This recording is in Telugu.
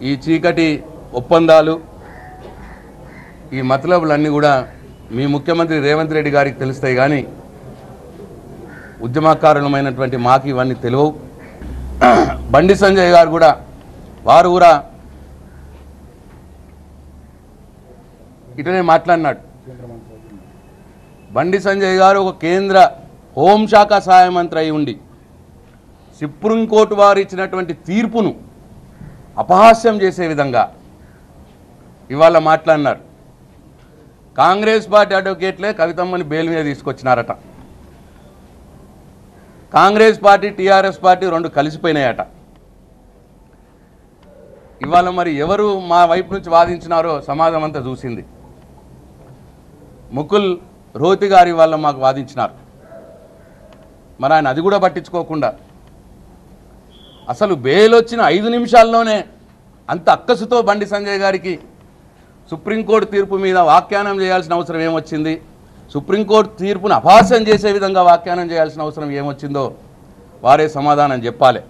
ఈ చీకటి ఒప్పందాలు ఈ మతలబులన్నీ కూడా మీ ముఖ్యమంత్రి రేవంత్ రెడ్డి గారికి తెలుస్తాయి కానీ ఉద్యమకారులమైనటువంటి మాకు ఇవన్నీ తెలియవు. బండి సంజయ్ గారు కూడా వారు కూడా ఇటనే మాట్లాడినాడు. బండి సంజయ్ గారు ఒక కేంద్ర హోంశాఖ సహాయ మంత్రి అయి ఉండి సుప్రీంకోర్టు వారు ఇచ్చినటువంటి తీర్పును అపహాస్యం చేసే విధంగా ఇవాళ మాట్లాడినారు. కాంగ్రెస్ పార్టీ అడ్వకేట్లే కవితమ్మని బెయిల్ మీద తీసుకొచ్చినారట. కాంగ్రెస్ పార్టీ టీఆర్ఎస్ పార్టీ రెండు కలిసిపోయినాయట. ఇవాళ మరి ఎవరు మా వైపు నుంచి వాదించినారో సమాజం అంతా చూసింది. ముకుల్ రోహతి గారి వాళ్ళ మాకు వాదించినారు. మరి ఆయన అది కూడా పట్టించుకోకుండా అసలు బెయిల్ వచ్చిన 5 నిమిషాల్లోనే అంత అక్కసుతో బండి సంజయ్ గారికి సుప్రీంకోర్టు తీర్పు మీద వ్యాఖ్యానం చేయాల్సిన అవసరం ఏమొచ్చింది, సుప్రీంకోర్టు తీర్పును అపహాస్యం చేసే విధంగా వ్యాఖ్యానం చేయాల్సిన అవసరం ఏమొచ్చిందో వారే సమాధానం చెప్పాలి.